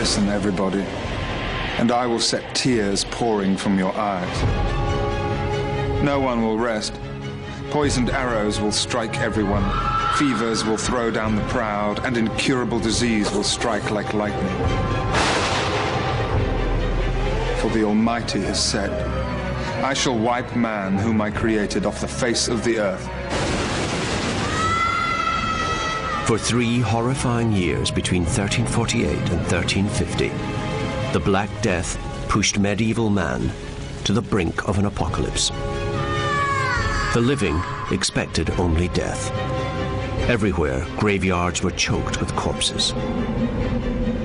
Listen, everybody, and I will set tears pouring from your eyes. No one will rest. Poisoned arrows will strike everyone. Fevers will throw down the proud, and incurable disease will strike like lightning. For the Almighty has said, I shall wipe man whom I created off the face of the earth. For 3 horrifying years between 1348 and 1350, the Black Death pushed medieval man to the brink of an apocalypse. The living expected only death. Everywhere, graveyards were choked with corpses.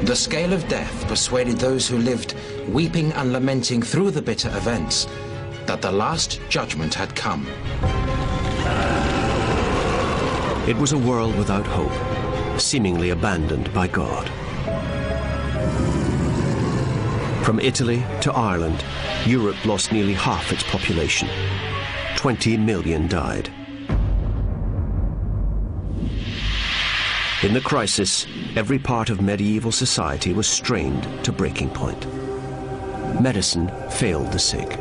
The scale of death persuaded those who lived, weeping and lamenting through the bitter events, that the last judgment had come. It was a world without hope, seemingly abandoned by God. From Italy to Ireland, Europe lost nearly half its population. 20 million died. In the crisis, every part of medieval society was strained to breaking point. Medicine failed the sick.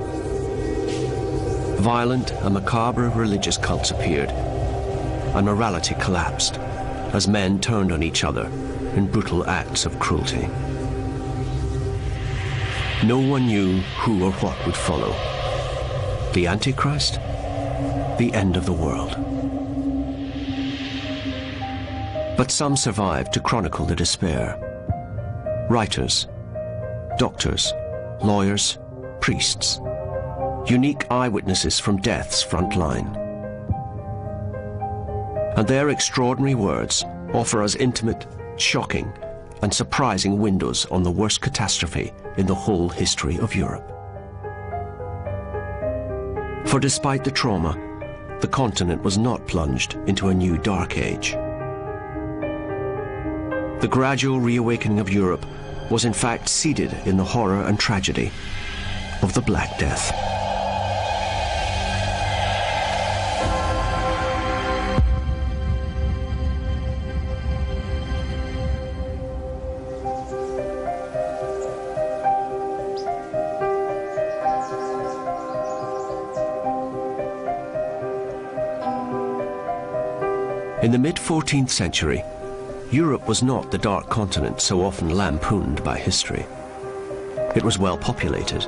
Violent and macabre religious cults appeared, and morality collapsed as men turned on each other in brutal acts of cruelty. No one knew who or what would follow. The Antichrist? The end of the world. But some survived to chronicle the despair. Writers, doctors, lawyers, priests, unique eyewitnesses from death's front line. And their extraordinary words offer us intimate, shocking, and surprising windows on the worst catastrophe in the whole history of Europe. For despite the trauma, the continent was not plunged into a new dark age. The gradual reawakening of Europe was in fact seeded in the horror and tragedy of the Black Death. In the mid-14th century, Europe was not the dark continent so often lampooned by history. It was well populated,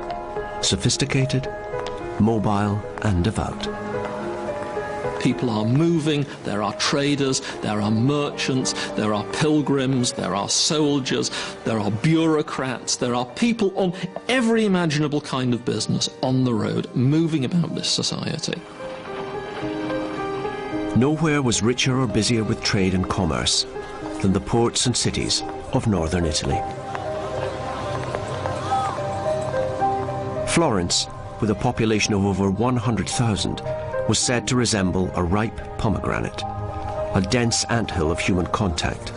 sophisticated, mobile, and devout. People are moving, there are traders, there are merchants, there are pilgrims, there are soldiers, there are bureaucrats, there are people on every imaginable kind of business on the road, moving about this society. Nowhere was richer or busier with trade and commerce than the ports and cities of northern Italy. Florence, with a population of over 100,000, was said to resemble a ripe pomegranate, a dense anthill of human contact,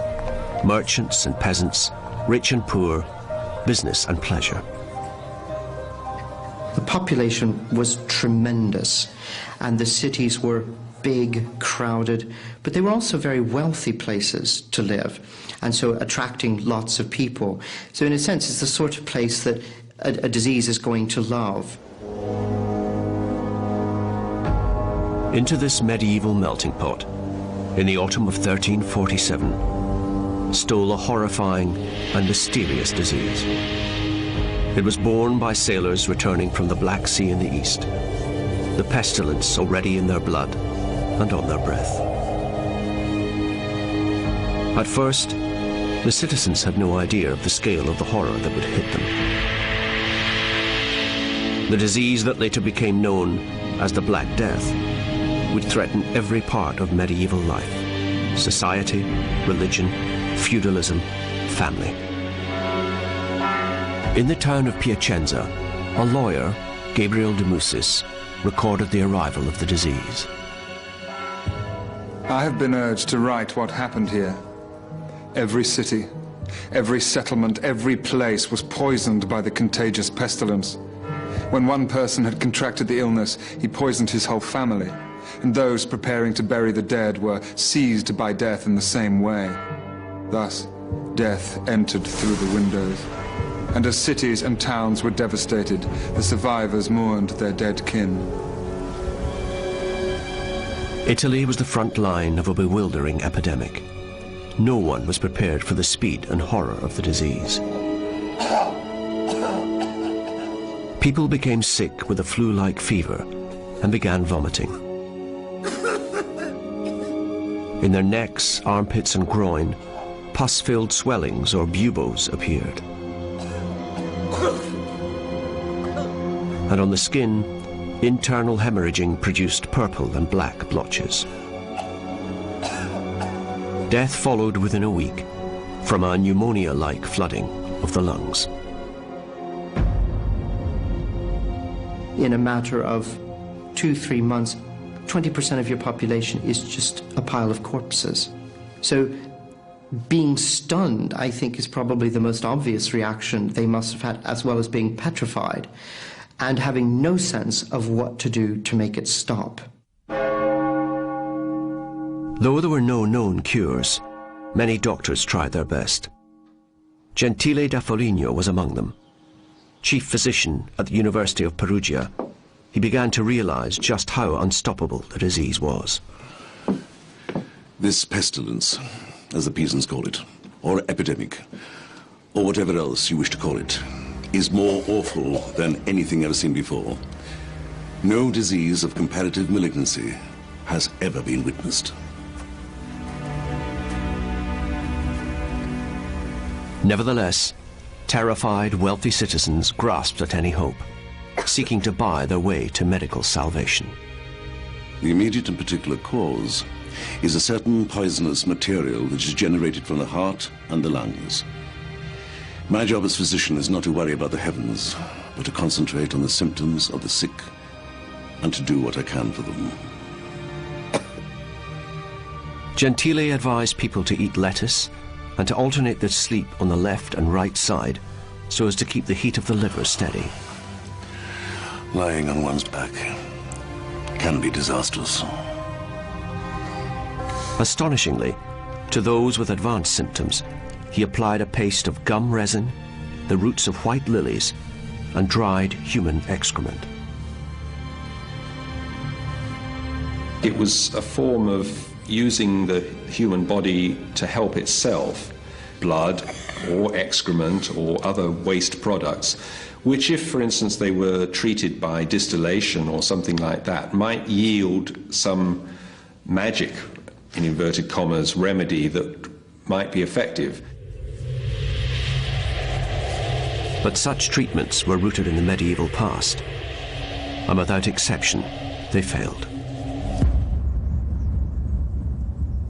merchants and peasants, rich and poor, business and pleasure. The population was tremendous, and the cities were big, crowded, but they were also very wealthy places to live, and so attracting lots of people. So in a sense, it's the sort of place that a disease is going to love. Into this medieval melting pot, in the autumn of 1347, stole a horrifying and mysterious disease. It was borne by sailors returning from the Black Sea in the east, the pestilence already in their blood and on their breath. At first, the citizens had no idea of the scale of the horror that would hit them. The disease that later became known as the Black Death would threaten every part of medieval life: society, religion, feudalism, family. In the town of Piacenza, a lawyer, Gabriel de Musis, recorded the arrival of the disease. I have been urged to write what happened here. Every city, every settlement, every place was poisoned by the contagious pestilence. When one person had contracted the illness, he poisoned his whole family, and those preparing to bury the dead were seized by death in the same way. Thus, Death entered through the windows, and as cities and towns were devastated, the survivors mourned their dead kin. Italy was the front line of a bewildering epidemic. No one was prepared for the speed and horror of the disease. People became sick with a flu-like fever and began vomiting. In their necks, armpits and groin, pus-filled swellings or buboes appeared. And on the skin, internal hemorrhaging produced purple and black blotches. Death followed within a week from a pneumonia-like flooding of the lungs. In a matter of 2-3 months, 20% of your population is just a pile of corpses. So being stunned, I think, is probably the most obvious reaction they must have had, as well as being petrified and having no sense of what to do to make it stop. Though there were no known cures, many doctors tried their best. Gentile da Foligno was among them. Chief physician at the University of Perugia, he began to realize just how unstoppable the disease was. This pestilence, as the peasants call it, or epidemic, or whatever else you wish to call it, is more awful than anything ever seen before. No disease of comparative malignancy has ever been witnessed. Nevertheless, terrified, wealthy citizens grasped at any hope, seeking to buy their way to medical salvation. The immediate and particular cause is a certain poisonous material which is generated from the heart and the lungs. My job as physician is not to worry about the heavens, but to concentrate on the symptoms of the sick and to do what I can for them. Gentile advised people to eat lettuce and to alternate their sleep on the left and right side so as to keep the heat of the liver steady. Lying on one's back can be disastrous. Astonishingly, to those with advanced symptoms, he applied a paste of gum resin, the roots of white lilies, and dried human excrement. It was a form of using the human body to help itself, blood or excrement or other waste products, which if, for instance, they were treated by distillation or something like that, might yield some magic, in inverted commas, remedy that might be effective. But such treatments were rooted in the medieval past, and without exception, they failed.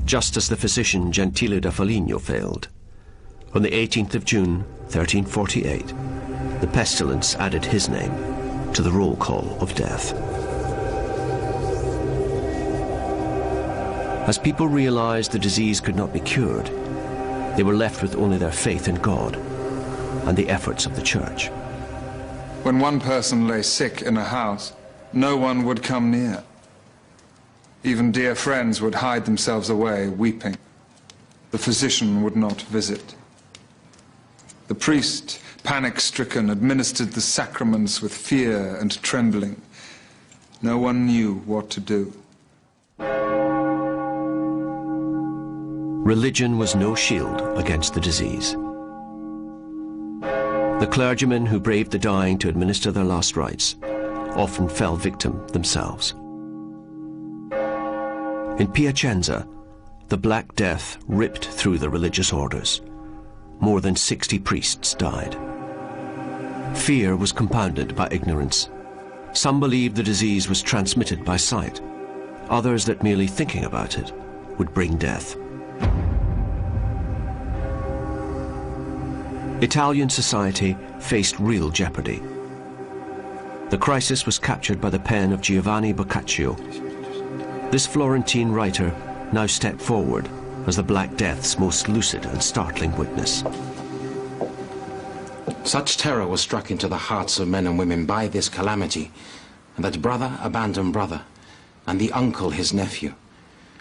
Just as the physician Gentile da Foligno failed. On the 18th of June, 1348, the pestilence added his name to the roll call of death. As people realized the disease could not be cured, they were left with only their faith in God and the efforts of the church. When one person lay sick in a house, no one would come near. Even dear friends would hide themselves away, weeping. The physician would not visit. The priest, panic-stricken, administered the sacraments with fear and trembling. No one knew what to do. Religion was no shield against the disease. The clergymen who braved the dying to administer their last rites often fell victim themselves. In Piacenza, the Black Death ripped through the religious orders. More than 60 priests died. Fear was compounded by ignorance. Some believed the disease was transmitted by sight. Others that merely thinking about it would bring death. Italian society faced real jeopardy. The crisis was captured by the pen of Giovanni Boccaccio. This Florentine writer now stepped forward as the Black Death's most lucid and startling witness. Such terror was struck into the hearts of men and women by this calamity, and that brother abandoned brother, and the uncle his nephew,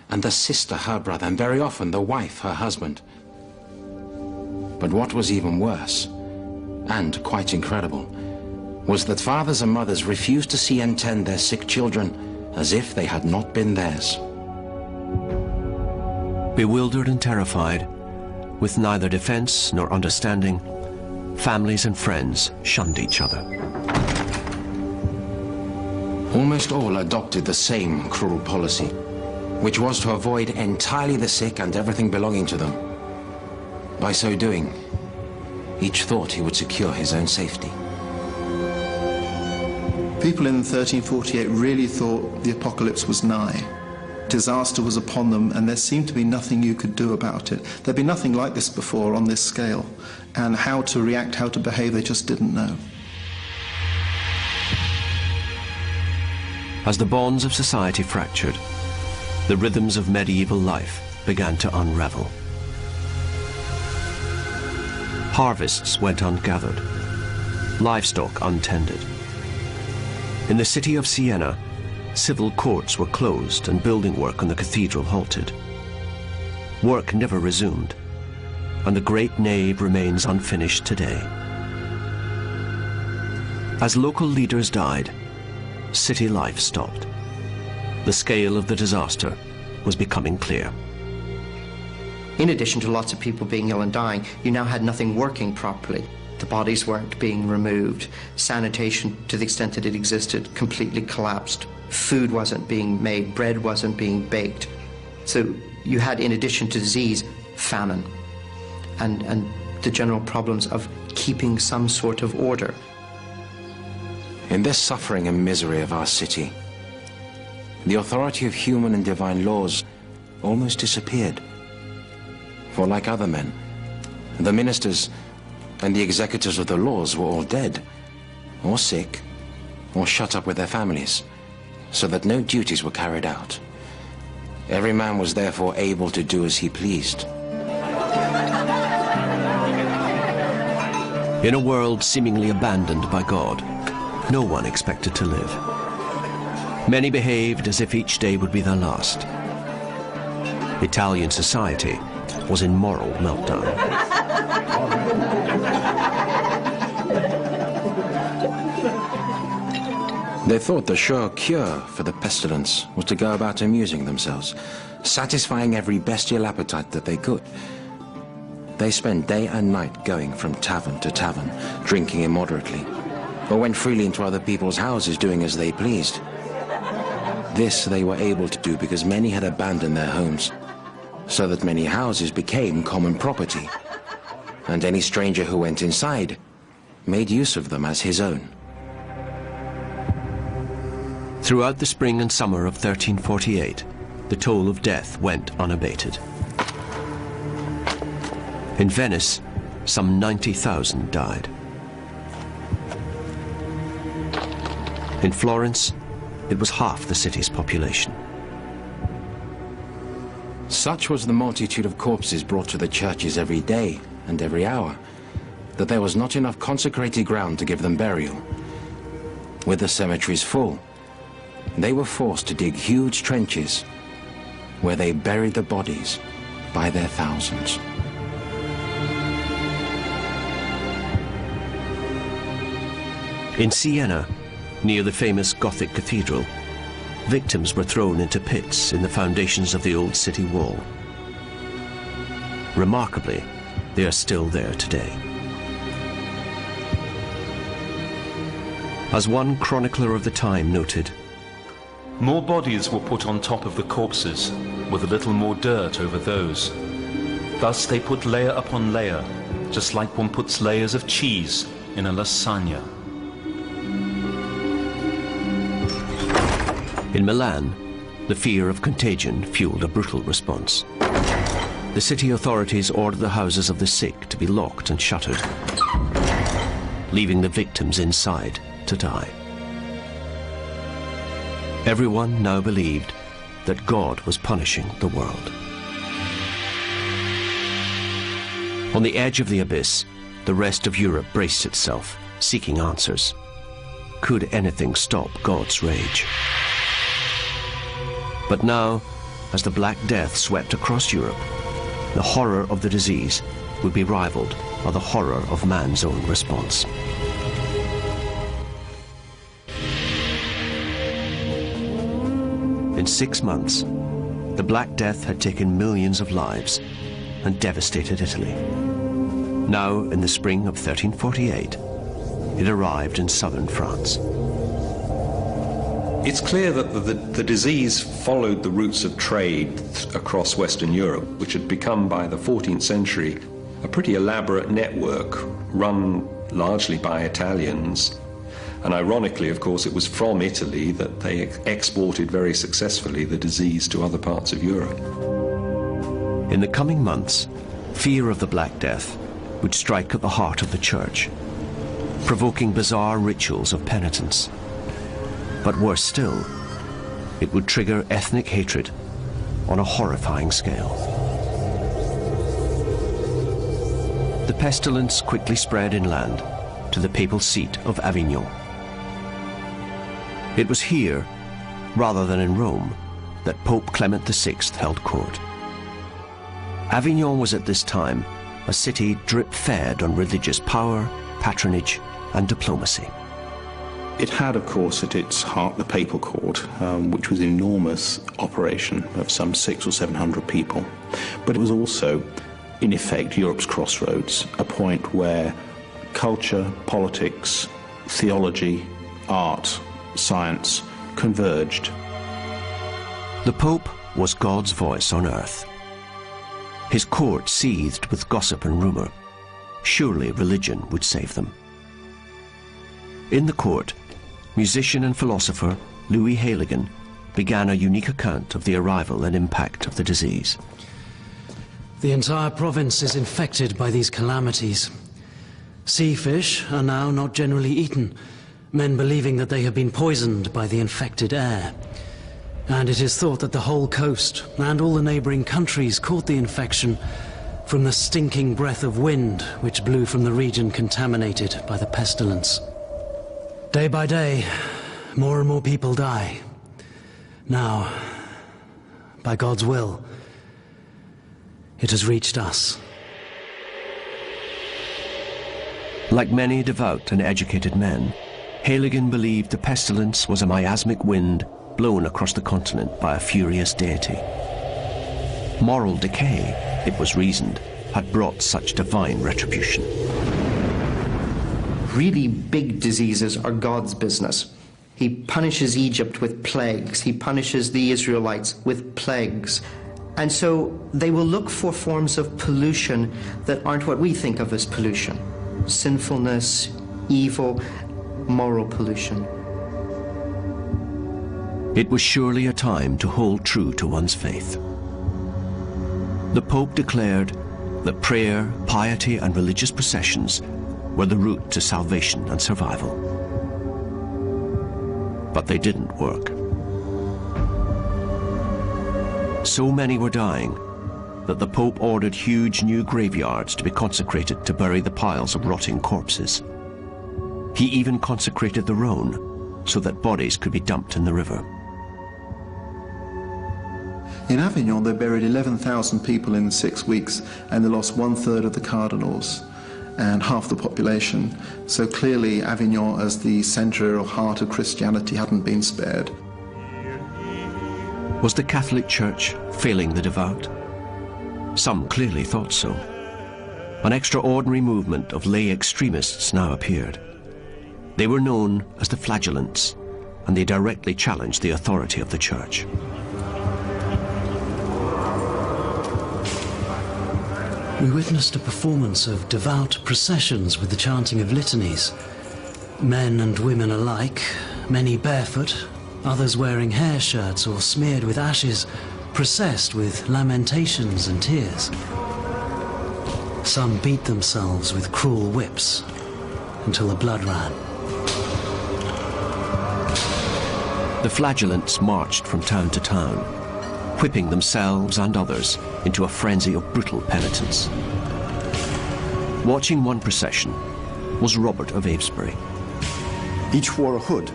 and the sister her brother, and very often the wife her husband. But what was even worse, and quite incredible, was that fathers and mothers refused to see and tend their sick children as if they had not been theirs. Bewildered and terrified, with neither defense nor understanding, families and friends shunned each other. Almost all adopted the same cruel policy, which was to avoid entirely the sick and everything belonging to them. By so doing, each thought he would secure his own safety. People in 1348 really thought the apocalypse was nigh. Disaster was upon them, and there seemed to be nothing you could do about it. There'd been nothing like this before on this scale, and how to react, how to behave, they just didn't know. As the bonds of society fractured, the rhythms of medieval life began to unravel. Harvests went ungathered, livestock untended. In the city of Siena, civil courts were closed and building work on the cathedral halted. Work never resumed, and the great nave remains unfinished today. As local leaders died, city life stopped. The scale of the disaster was becoming clear. In addition to lots of people being ill and dying, you now had nothing working properly. The bodies weren't being removed. Sanitation, to the extent that it existed, completely collapsed. Food wasn't being made, bread wasn't being baked. So you had, in addition to disease, famine and the general problems of keeping some sort of order. In this suffering and misery of our city, the authority of human and divine laws almost disappeared. For like other men, the ministers and the executors of the laws were all dead, or sick, or shut up with their families, so that no duties were carried out. Every man was therefore able to do as he pleased. In a world seemingly abandoned by God, no one expected to live. Many behaved as if each day would be their last. Italian society was in moral meltdown. They thought the sure cure for the pestilence was to go about amusing themselves, satisfying every bestial appetite that they could. They spent day and night going from tavern to tavern, drinking immoderately, or went freely into other people's houses doing as they pleased. This they were able to do because many had abandoned their homes, so that many houses became common property, and any stranger who went inside made use of them as his own. Throughout the spring and summer of 1348, the toll of death went unabated. In Venice, some 90,000 died. In Florence, it was half the city's population. Such was the multitude of corpses brought to the churches every day and every hour, that there was not enough consecrated ground to give them burial. With the cemeteries full, they were forced to dig huge trenches, where they buried the bodies by their thousands. In Siena, near the famous Gothic cathedral, victims were thrown into pits in the foundations of the old city wall. Remarkably, they are still there today. As one chronicler of the time noted, more bodies were put on top of the corpses, with a little more dirt over those. Thus they put layer upon layer, just like one puts layers of cheese in a lasagna. In Milan, the fear of contagion fueled a brutal response. The city authorities ordered the houses of the sick to be locked and shuttered, leaving the victims inside to die. Everyone now believed that God was punishing the world. On the edge of the abyss, the rest of Europe braced itself, seeking answers. Could anything stop God's rage? But now, as the Black Death swept across Europe, the horror of the disease would be rivaled or the horror of man's own response. In 6 months, the Black Death had taken millions of lives and devastated Italy. Now, in the spring of 1348, it arrived in southern France. It's clear that the disease followed the routes of trade across Western Europe, which had become, by the 14th century, a pretty elaborate network run largely by Italians. And ironically, of course, it was from Italy that they exported very successfully the disease to other parts of Europe. In the coming months, fear of the Black Death would strike at the heart of the church, provoking bizarre rituals of penitence. But worse still, it would trigger ethnic hatred on a horrifying scale. The pestilence quickly spread inland to the papal seat of Avignon. It was here, rather than in Rome, that Pope Clement VI held court. Avignon was at this time a city drip-fed on religious power, patronage, and diplomacy. It had, of course, at its heart the papal court, which was an enormous operation of some 600 or 700 people. But it was also, in effect, Europe's crossroads, a point where culture, politics, theology, art, science converged. The Pope was God's voice on earth. His court seethed with gossip and rumor. Surely religion would save them. In the court, musician and philosopher Louis Heiligen began a unique account of the arrival and impact of the disease. The entire province is infected by these calamities. Sea fish are now not generally eaten, men believing that they have been poisoned by the infected air. And it is thought that the whole coast and all the neighboring countries caught the infection from the stinking breath of wind which blew from the region contaminated by the pestilence. Day by day, more and more people die. Now, by God's will, it has reached us. Like many devout and educated men, Heiligen believed the pestilence was a miasmic wind blown across the continent by a furious deity. Moral decay, it was reasoned, had brought such divine retribution. Really big diseases are God's business. He punishes Egypt with plagues. He punishes the Israelites with plagues. And so they will look for forms of pollution that aren't what we think of as pollution. Sinfulness, evil, moral pollution. It was surely a time to hold true to one's faith. The Pope declared that prayer, piety, and religious processions were the route to salvation and survival. But they didn't work. So many were dying that the Pope ordered huge new graveyards to be consecrated to bury the piles of rotting corpses. He even consecrated the Rhone so that bodies could be dumped in the river. In Avignon, they buried 11,000 people in 6 weeks, and they lost 1/3 of the cardinals and half the population. So clearly Avignon, as the centre or heart of Christianity, hadn't been spared. Was the Catholic Church failing the devout? Some clearly thought so. An extraordinary movement of lay extremists now appeared. They were known as the Flagellants, and they directly challenged the authority of the Church. We witnessed a performance of devout processions with the chanting of litanies. Men and women alike, many barefoot, others wearing hair shirts or smeared with ashes, processed with lamentations and tears. Some beat themselves with cruel whips until the blood ran. The Flagellants marched from town to town, whipping themselves and others into a frenzy of brutal penitence. Watching one procession was Robert of Avesbury. Each wore a hood,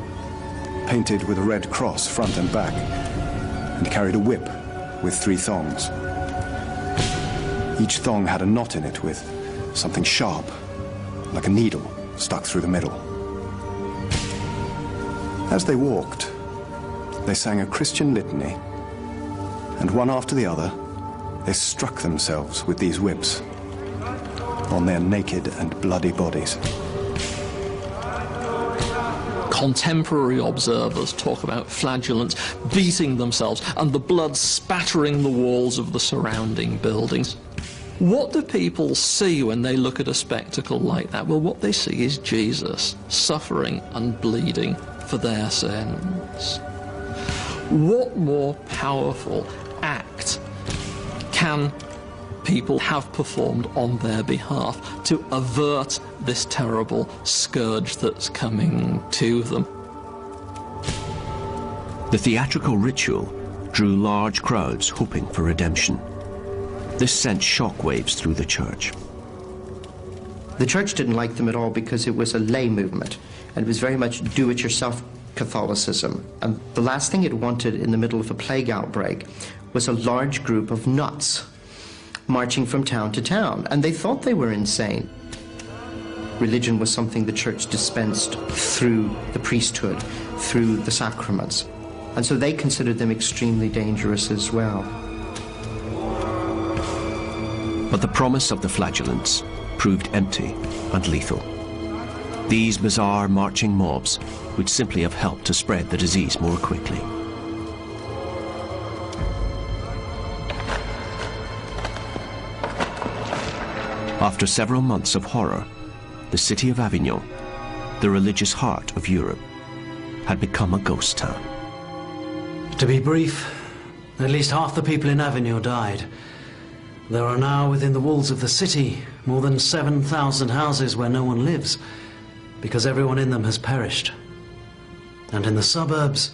painted with a red cross front and back, and carried a whip with 3 thongs. Each thong had a knot in it with something sharp, like a needle, stuck through the middle. As they walked, they sang a Christian litany, and one after the other, they struck themselves with these whips on their naked and bloody bodies. Contemporary observers talk about flagellants beating themselves and the blood spattering the walls of the surrounding buildings. What do people see when they look at a spectacle like that? Well, what they see is Jesus suffering and bleeding for their sins. What more powerful act can people have performed on their behalf to avert this terrible scourge that's coming to them? The theatrical ritual drew large crowds hoping for redemption. This sent shockwaves through the church. The church didn't like them at all because it was a lay movement, and it was very much do-it-yourself Catholicism. And the last thing it wanted in the middle of a plague outbreak was a large group of nuts marching from town to town, and they thought they were insane. Religion was something the church dispensed through the priesthood, through the sacraments, and so they considered them extremely dangerous as well. But the promise of the flagellants proved empty and lethal. These bizarre marching mobs would simply have helped to spread the disease more quickly. After several months of horror, the city of Avignon, the religious heart of Europe, had become a ghost town. To be brief, at least half the people in Avignon died. There are now within the walls of the city more than 7,000 houses where no one lives, because everyone in them has perished. And in the suburbs,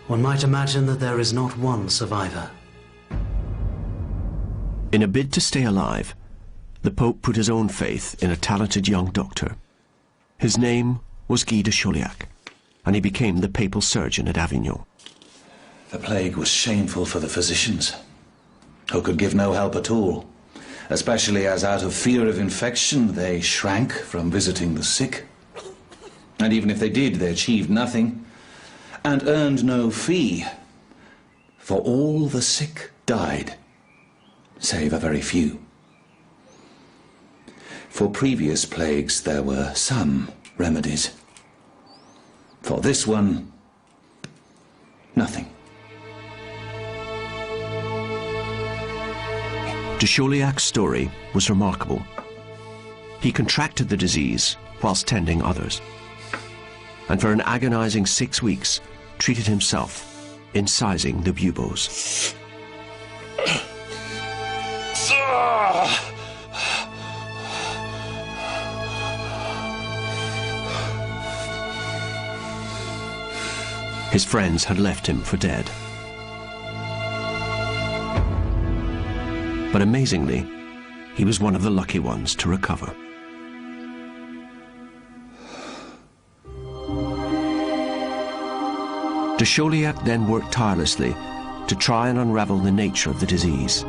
one might imagine that there is not one survivor. In a bid to stay alive, the Pope put his own faith in a talented young doctor. His name was Guy de Chauliac, and he became the papal surgeon at Avignon. The plague was shameful for the physicians, who could give no help at all, especially as out of fear of infection they shrank from visiting the sick. And even if they did, they achieved nothing and earned no fee, for all the sick died, save a very few. For previous plagues there were some remedies. For this one, nothing. De Chauliac's story was remarkable. He contracted the disease whilst tending others, and for an agonizing 6 weeks treated himself incising the buboes. His friends had left him for dead. But amazingly, he was one of the lucky ones to recover. De Chauliac then worked tirelessly to try and unravel the nature of the disease.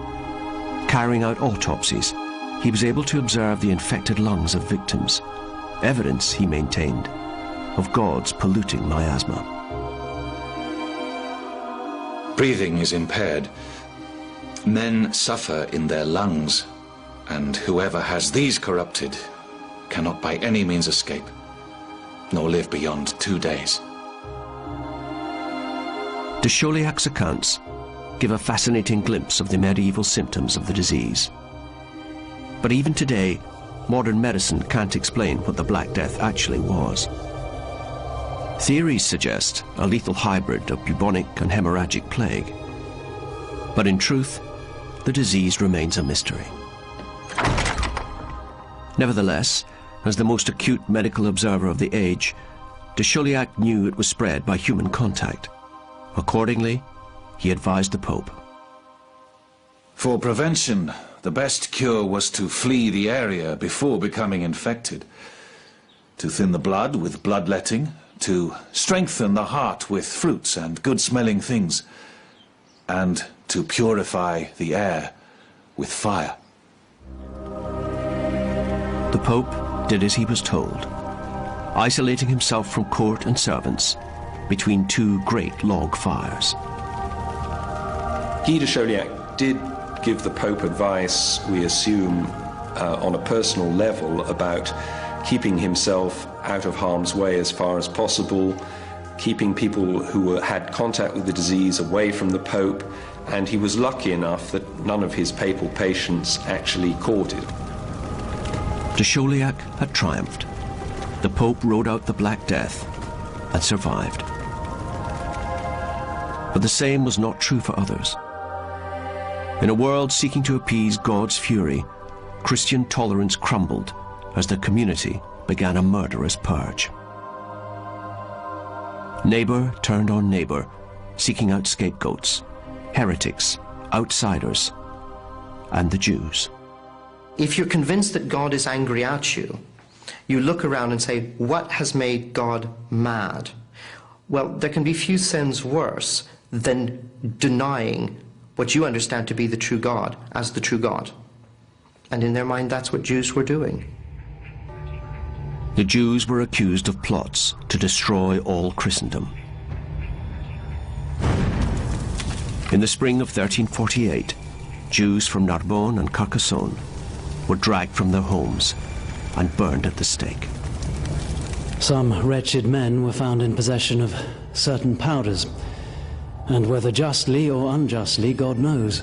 Carrying out autopsies, he was able to observe the infected lungs of victims, evidence, he maintained, of God's polluting miasma. Breathing is impaired. Men suffer in their lungs, and whoever has these corrupted cannot by any means escape, nor live beyond 2 days. De Chauliac's accounts give a fascinating glimpse of the medieval symptoms of the disease. But even today, modern medicine can't explain what the Black Death actually was. Theories suggest a lethal hybrid of bubonic and hemorrhagic plague. But in truth, the disease remains a mystery. Nevertheless, as the most acute medical observer of the age, de Chauliac knew it was spread by human contact. Accordingly, he advised the Pope. For prevention, the best cure was to flee the area before becoming infected, to thin the blood with bloodletting, to strengthen the heart with fruits and good-smelling things, and to purify the air with fire. The Pope did as he was told, isolating himself from court and servants between two great log fires. Guy de Chauliac did give the Pope advice, we assume, on a personal level about keeping himself out of harm's way as far as possible, keeping people who had contact with the disease away from the Pope, and he was lucky enough that none of his papal patients actually caught it. De Chauliac had triumphed. The Pope rode out the Black Death and survived. But the same was not true for others. In a world seeking to appease God's fury, Christian tolerance crumbled as the community began a murderous purge. Neighbor turned on neighbor, seeking out scapegoats, heretics, outsiders, and the Jews. If you're convinced that God is angry at you, you look around and say, what has made God mad? Well, there can be few sins worse than denying what you understand to be the true God as the true God. And in their mind, that's what Jews were doing. The Jews were accused of plots to destroy all Christendom. In the spring of 1348, Jews from Narbonne and Carcassonne were dragged from their homes and burned at the stake. Some wretched men were found in possession of certain powders, and whether justly or unjustly, God knows,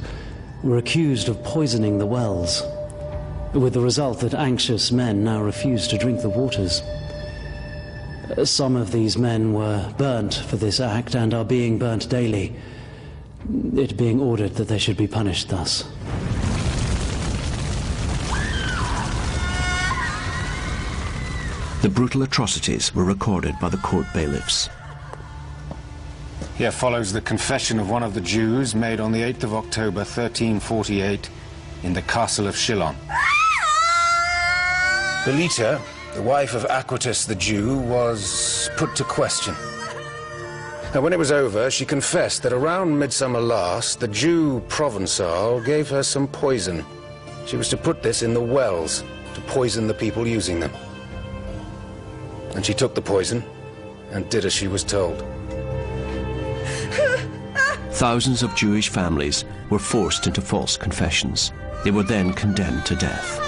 were accused of poisoning the wells, with the result that anxious men now refuse to drink the waters. Some of these men were burnt for this act and are being burnt daily, it being ordered that they should be punished thus. The brutal atrocities were recorded by the court bailiffs. Here follows the confession of one of the Jews made on the 8th of October 1348 in the castle of Chillon. Belita, the wife of Aquitus the Jew, was put to question. Now, when it was over, she confessed that around midsummer last, the Jew Provençal gave her some poison. She was to put this in the wells to poison the people using them. And she took the poison and did as she was told. Thousands of Jewish families were forced into false confessions. They were then condemned to death.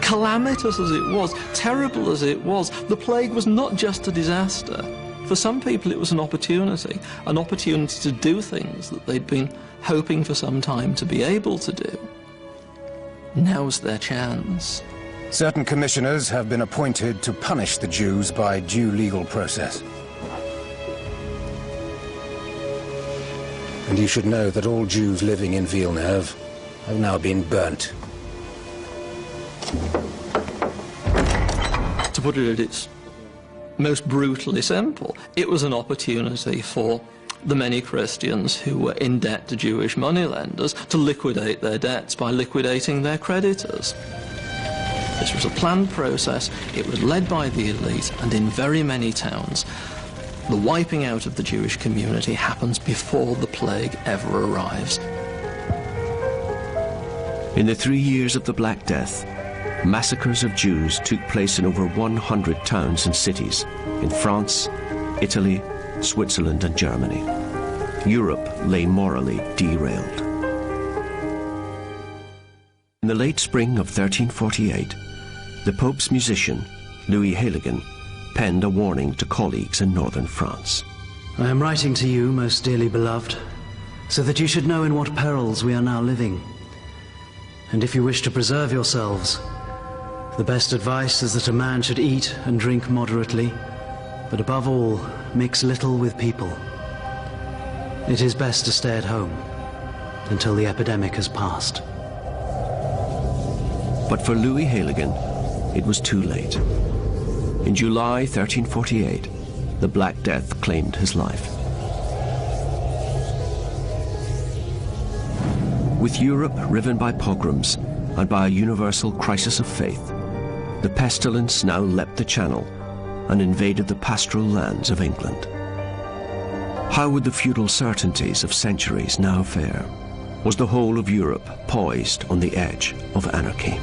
Calamitous as it was, terrible as it was, the plague was not just a disaster. For some people it was an opportunity to do things that they'd been hoping for some time to be able to do. Now's their chance. Certain commissioners have been appointed to punish the Jews by due legal process. And you should know that all Jews living in Villeneuve have now been burnt. To put it at its most brutally simple, it was an opportunity for the many Christians who were in debt to Jewish moneylenders to liquidate their debts by liquidating their creditors. This was a planned process, it was led by the elite, and in very many towns, the wiping out of the Jewish community happens before the plague ever arrives. In the 3 years of the Black Death, massacres of Jews took place in over 100 towns and cities in France, Italy, Switzerland and Germany. Europe lay morally derailed. In the late spring of 1348, the Pope's musician, Louis Héligan, penned a warning to colleagues in northern France. I am writing to you, most dearly beloved, so that you should know in what perils we are now living. And if you wish to preserve yourselves, the best advice is that a man should eat and drink moderately, but above all, mix little with people. It is best to stay at home until the epidemic has passed. But for Louis Héligan, it was too late. In July 1348, the Black Death claimed his life. With Europe riven by pogroms and by a universal crisis of faith, the pestilence now leapt the Channel and invaded the pastoral lands of England. How would the feudal certainties of centuries now fare? Was the whole of Europe poised on the edge of anarchy?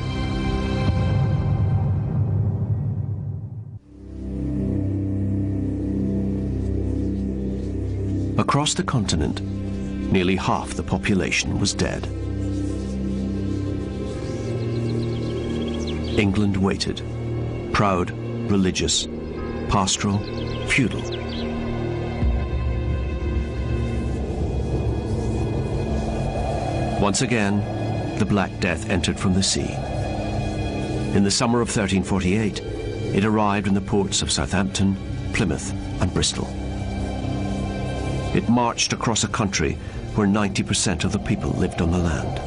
Across the continent, nearly half the population was dead. England waited, proud, religious, pastoral, feudal. Once again, the Black Death entered from the sea. In the summer of 1348, it arrived in the ports of Southampton, Plymouth, and Bristol. It marched across a country where 90% of the people lived on the land.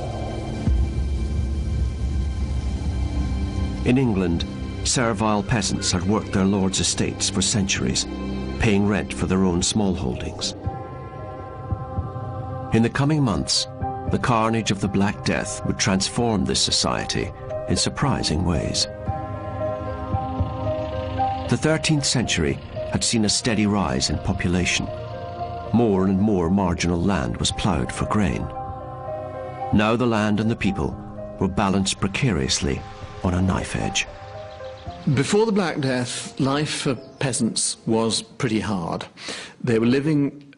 In England, servile peasants had worked their lords' estates for centuries, paying rent for their own small holdings. In the coming months, the carnage of the Black Death would transform this society in surprising ways. The 13th century had seen a steady rise in population. More and more marginal land was ploughed for grain. Now the land and the people were balanced precariously on a knife edge. Before the Black Death, life for peasants was pretty hard. They were living,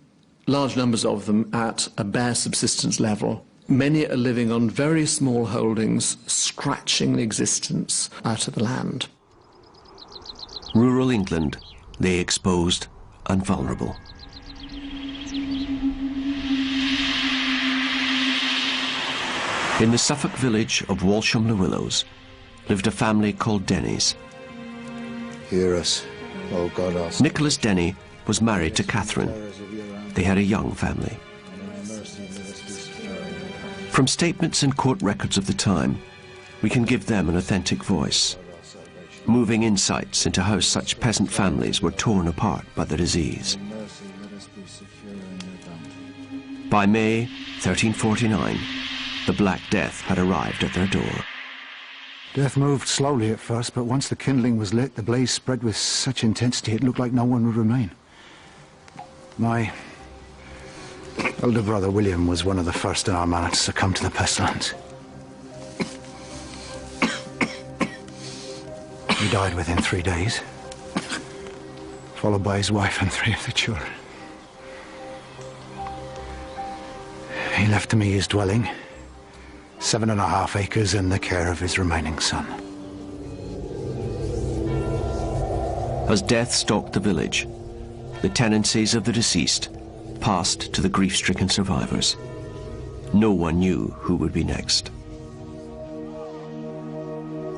large numbers of them, at a bare subsistence level. Many are living on very small holdings, scratching the existence out of the land. Rural England lay exposed and vulnerable. In the Suffolk village of Walsham-le-Willows lived a family called Denny's. Hear us, O God our Savior. Nicholas Denny was married to Catherine. They had a young family. From statements and court records of the time, we can give them an authentic voice, moving insights into how such peasant families were torn apart by the disease. By May 1349, the Black Death had arrived at their door. Death moved slowly at first, but once the kindling was lit, the blaze spread with such intensity it looked like no one would remain. My elder brother William was one of the first in our manor to succumb to the pestilence. He died within 3 days, followed by his wife and 3 of the children. He left to me his dwelling, 7.5 acres, and the care of his remaining son. As death stalked the village, the tenancies of the deceased passed to the grief-stricken survivors. No one knew who would be next.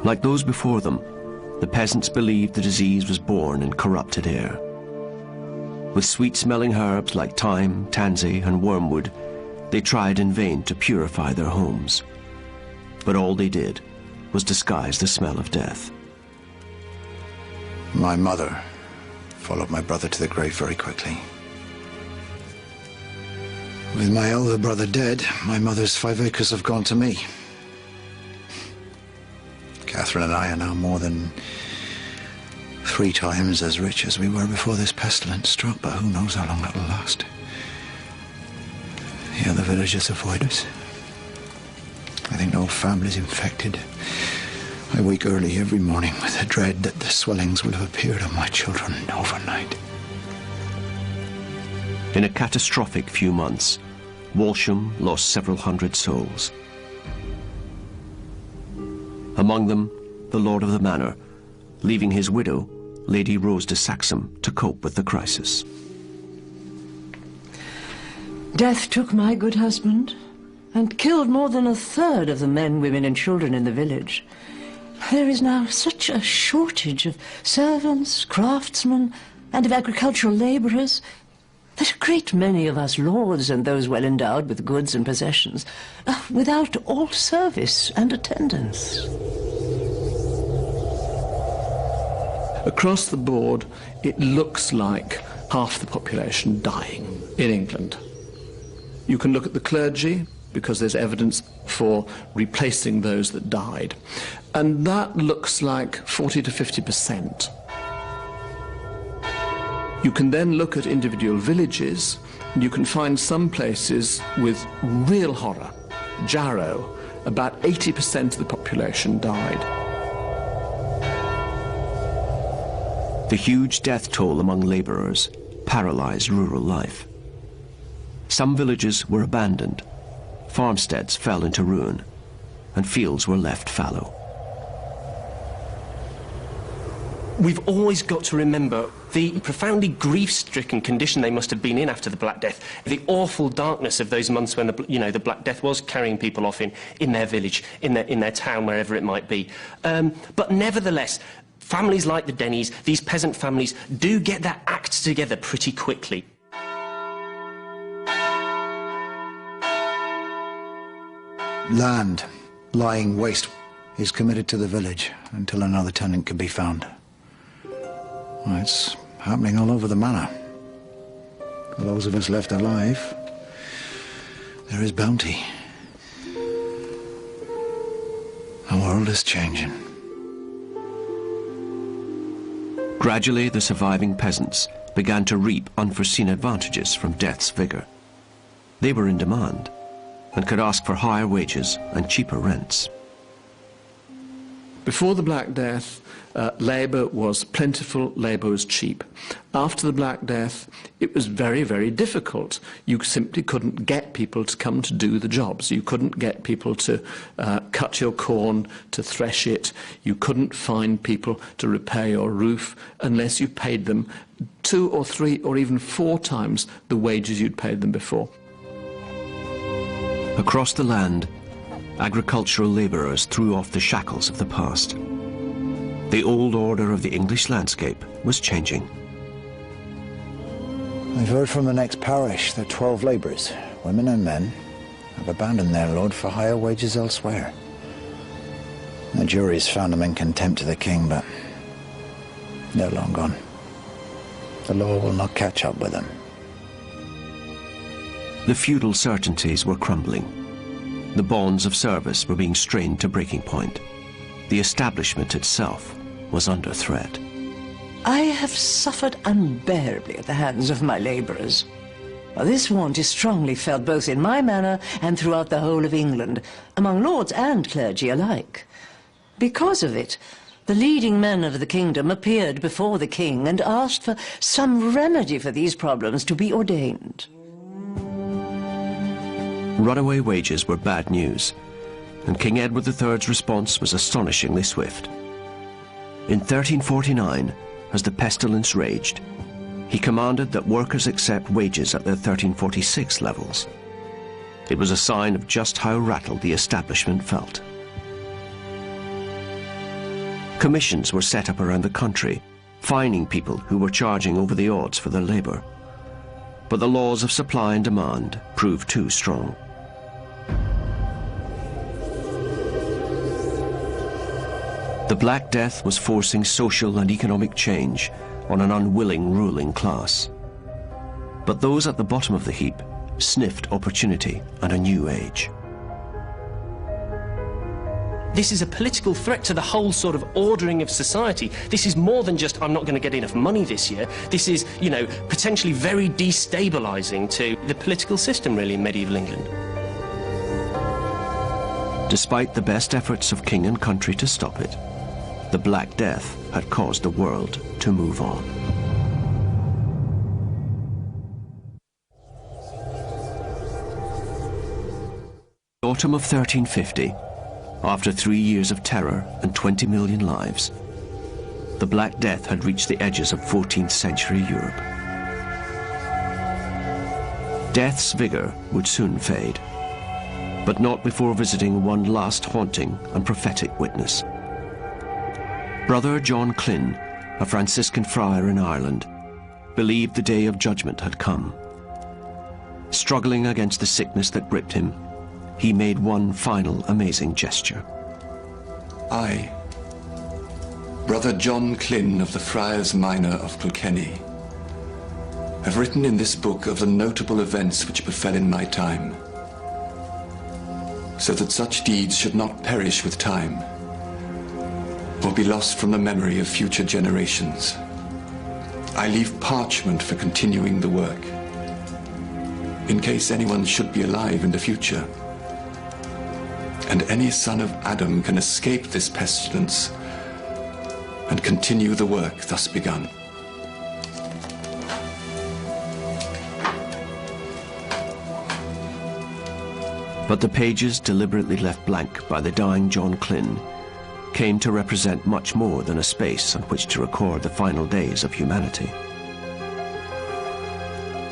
Like those before them, the peasants believed the disease was born in corrupted air. With sweet-smelling herbs like thyme, tansy, and wormwood, they tried in vain to purify their homes. But all they did was disguise the smell of death. My mother followed my brother to the grave very quickly. With my elder brother dead, my mother's 5 acres have gone to me. Catherine and I are now more than 3 times as rich as we were before this pestilence struck, but who knows how long that'll last. The other villagers avoid us. I think no family's infected. I wake early every morning with the dread that the swellings will have appeared on my children overnight. In a catastrophic few months, Walsham lost several hundred souls. Among them, the lord of the manor, leaving his widow, Lady Rose de Saxham, to cope with the crisis. Death took my good husband and killed more than 1/3 of the men, women and children in the village. There is now such a shortage of servants, craftsmen, and of agricultural labourers that a great many of us lords and those well endowed with goods and possessions are without all service and attendance. Across the board, it looks like half the population dying in England. You can look at the clergy, because there's evidence for replacing those that died. And that looks like 40 to 50%. You can then look at individual villages, and you can find some places with real horror. Jarrow, about 80% of the population died. The huge death toll among labourers paralysed rural life. Some villages were abandoned, farmsteads fell into ruin, and fields were left fallow. We've always got to remember the profoundly grief-stricken condition they must have been in after the Black Death, the awful darkness of those months when the Black Death was carrying people off in their village, in their town, wherever it might be. But nevertheless, families like the Dennies, these peasant families, do get their act together pretty quickly. Land lying waste is committed to the village until another tenant can be found. Well, it's happening all over the manor. For those of us left alive, there is bounty. The world is changing. Gradually, the surviving peasants began to reap unforeseen advantages from death's vigor. They were in demand and could ask for higher wages and cheaper rents. Before the Black Death, labour was plentiful, labour was cheap. After the Black Death, it was very, very difficult. You simply couldn't get people to come to do the jobs. You couldn't get people to cut your corn, to thresh it. You couldn't find people to repair your roof unless you paid them 2 or 3 or even 4 times the wages you'd paid them before. Across the land, agricultural labourers threw off the shackles of the past. The old order of the English landscape was changing. I've heard from the next parish that 12 labourers, women and men, have abandoned their lord for higher wages elsewhere. The jury's found them in contempt of the king, but they're long gone. The law will not catch up with them. The feudal certainties were crumbling. The bonds of service were being strained to breaking point. The establishment itself was under threat. I have suffered unbearably at the hands of my labourers. This want is strongly felt both in my manor and throughout the whole of England, among lords and clergy alike. Because of it, the leading men of the kingdom appeared before the king and asked for some remedy for these problems to be ordained. Runaway wages were bad news, and King Edward III's response was astonishingly swift. In 1349, as the pestilence raged, he commanded that workers accept wages at their 1346 levels. It was a sign of just how rattled the establishment felt. Commissions were set up around the country, fining people who were charging over the odds for their labour. But the laws of supply and demand proved too strong. The Black Death was forcing social and economic change on an unwilling ruling class. But those at the bottom of the heap sniffed opportunity and a new age. This is a political threat to the whole sort of ordering of society. This is more than just, I'm not going to get enough money this year. This is, you know, potentially very destabilising to the political system, really, in medieval England. Despite the best efforts of king and country to stop it, the Black Death had caused the world to move on. Autumn of 1350, after 3 years of terror and 20 million lives, the Black Death had reached the edges of 14th century Europe. Death's vigour would soon fade, but not before visiting one last haunting and prophetic witness. Brother John Klyn, a Franciscan friar in Ireland, believed the day of judgment had come. Struggling against the sickness that gripped him, he made one final amazing gesture. I, Brother John Klyn of the Friars Minor of Kilkenny, have written in this book of the notable events which befell in my time, so that such deeds should not perish with time, or be lost from the memory of future generations. I leave parchment for continuing the work, in case anyone should be alive in the future, and any son of Adam can escape this pestilence and continue the work thus begun. But the pages deliberately left blank by the dying John Glynn came to represent much more than a space on which to record the final days of humanity.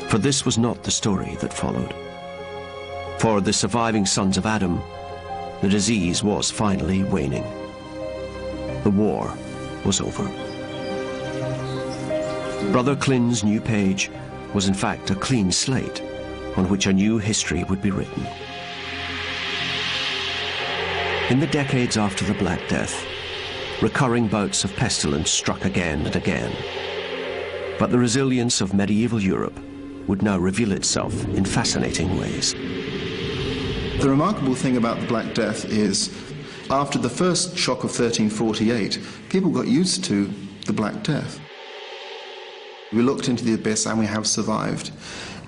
For this was not the story that followed. For the surviving sons of Adam, the disease was finally waning. The war was over. Brother Glynn's new page was in fact a clean slate on which a new history would be written. In the decades after the Black Death, recurring bouts of pestilence struck again and again. But the resilience of medieval Europe would now reveal itself in fascinating ways. The remarkable thing about the Black Death is, after the first shock of 1348, people got used to the Black Death. We looked into the abyss and we have survived.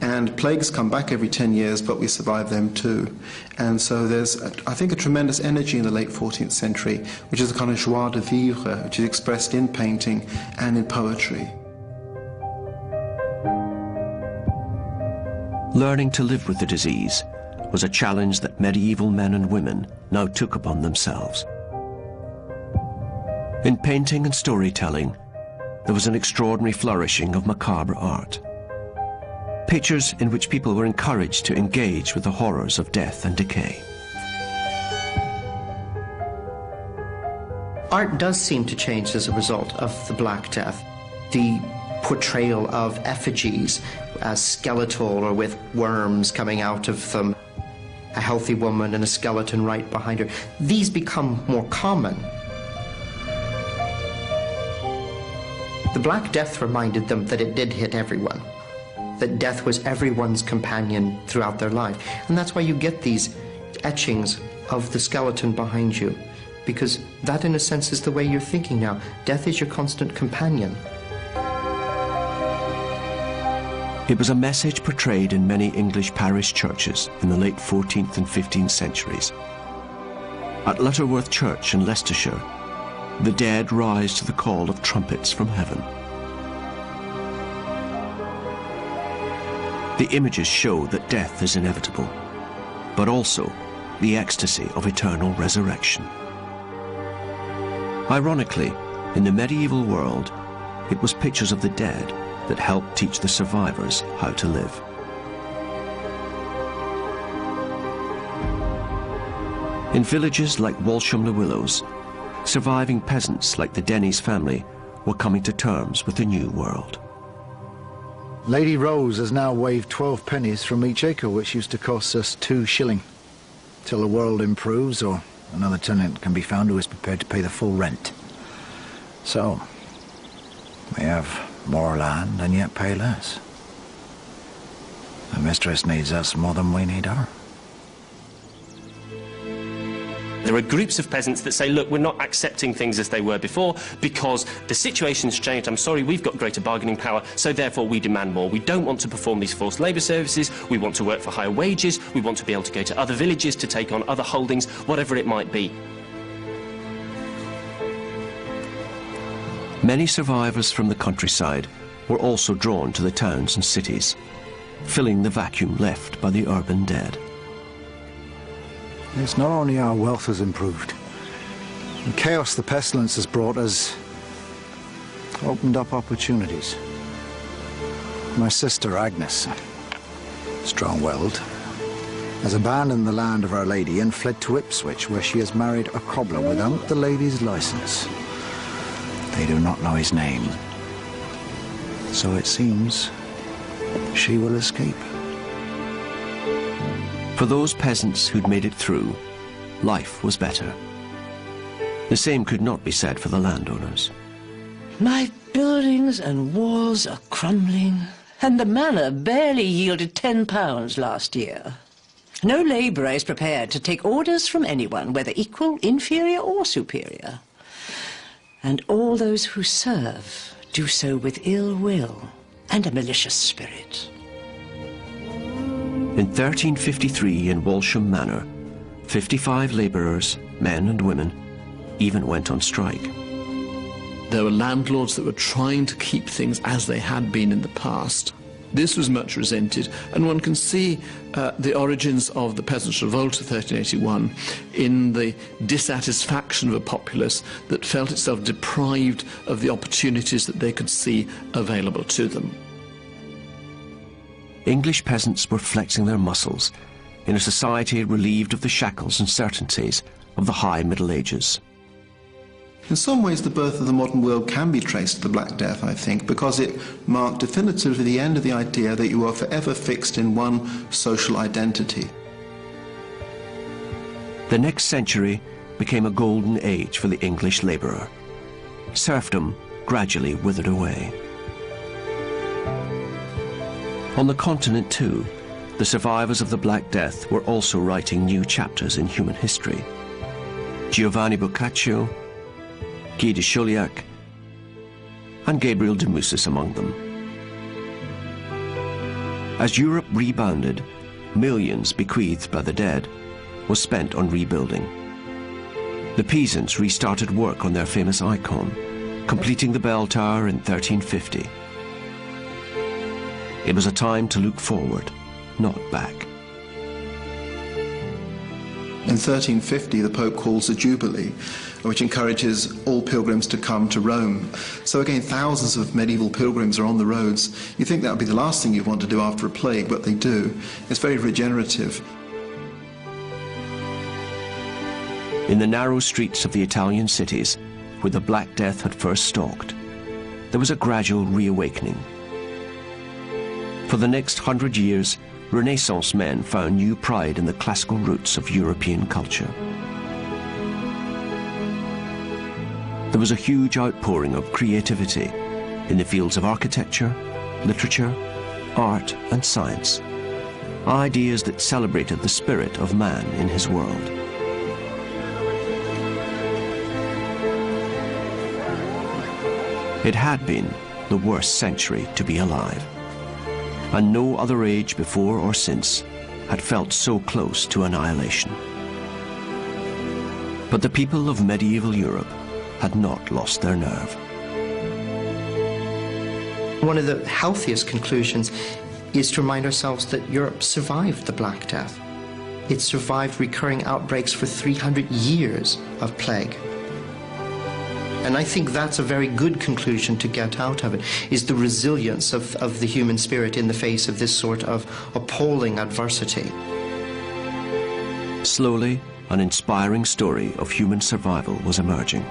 And plagues come back every 10 years, but we survive them too. And so there's, I think, a tremendous energy in the late 14th century, which is a kind of joie de vivre, which is expressed in painting and in poetry. Learning to live with the disease was a challenge that medieval men and women now took upon themselves. In painting and storytelling, there was an extraordinary flourishing of macabre art. Pictures in which people were encouraged to engage with the horrors of death and decay. Art does seem to change as a result of the Black Death. The portrayal of effigies as skeletal or with worms coming out of them, a healthy woman and a skeleton right behind her, these become more common. The Black Death reminded them that it did hit everyone, that death was everyone's companion throughout their life. And that's why you get these etchings of the skeleton behind you, because that, in a sense, is the way you're thinking now. Death is your constant companion. It was a message portrayed in many English parish churches in the late 14th and 15th centuries. At Lutterworth Church in Leicestershire, the dead rise to the call of trumpets from heaven. The images show that death is inevitable, but also the ecstasy of eternal resurrection. Ironically, in the medieval world, it was pictures of the dead that helped teach the survivors how to live. In villages like Walsham-le-Willows, surviving peasants like the Denny's family were coming to terms with the new world. Lady Rose has now waived 12 pennies from each acre, which used to cost us 2 shillings. Till the world improves or another tenant can be found who is prepared to pay the full rent. So, we have more land and yet pay less. The mistress needs us more than we need her. There are groups of peasants that say, look, we're not accepting things as they were before because the situation's changed. I'm sorry, we've got greater bargaining power, so therefore we demand more. We don't want to perform these forced labour services. We want to work for higher wages. We want to be able to go to other villages to take on other holdings, whatever it might be. Many survivors from the countryside were also drawn to the towns and cities, filling the vacuum left by the urban dead. It's not only our wealth has improved. The chaos the pestilence has brought has opened up opportunities. My sister Agnes, strong-willed, has abandoned the land of Our Lady and fled to Ipswich, where she has married a cobbler without the lady's license. They do not know his name. So it seems she will escape. For those peasants who'd made it through, life was better. The same could not be said for the landowners. My buildings and walls are crumbling, and the manor barely yielded £10 last year. No labourer is prepared to take orders from anyone, whether equal, inferior or superior. And all those who serve do so with ill will and a malicious spirit. In 1353 in Walsham Manor, 55 labourers, men and women, even went on strike. There were landlords that were trying to keep things as they had been in the past. This was much resented, and one can see the origins of the Peasants' Revolt of 1381 in the dissatisfaction of a populace that felt itself deprived of the opportunities that they could see available to them. English peasants were flexing their muscles in a society relieved of the shackles and certainties of the high Middle Ages. In some ways, the birth of the modern world can be traced to the Black Death, I think, because it marked definitively the end of the idea that you were forever fixed in one social identity. The next century became a golden age for the English labourer. Serfdom gradually withered away. On the continent, too, the survivors of the Black Death were also writing new chapters in human history. Giovanni Boccaccio, Guy de Chauliac, and Gabriel de Mussis among them. As Europe rebounded, millions bequeathed by the dead was spent on rebuilding. The Pisans restarted work on their famous icon, completing the bell tower in 1350. It was a time to look forward, not back. In 1350, the Pope calls a jubilee, which encourages all pilgrims to come to Rome. So again, thousands of medieval pilgrims are on the roads. You think that would be the last thing you'd want to do after a plague, but they do. It's very regenerative. In the narrow streets of the Italian cities, where the Black Death had first stalked, there was a gradual reawakening. For the next 100 years, Renaissance men found new pride in the classical roots of European culture. There was a huge outpouring of creativity in the fields of architecture, literature, art, and science. Ideas that celebrated the spirit of man in his world. It had been the worst century to be alive, and no other age before or since had felt so close to annihilation. But the people of medieval Europe had not lost their nerve. One of the healthiest conclusions is to remind ourselves that Europe survived the Black Death. It survived recurring outbreaks for 300 years of plague. And I think that's a very good conclusion to get out of it, is the resilience of the human spirit in the face of this sort of appalling adversity. Slowly, an inspiring story of human survival was emerging.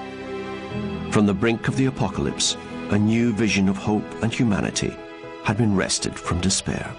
From the brink of the apocalypse, a new vision of hope and humanity had been wrested from despair.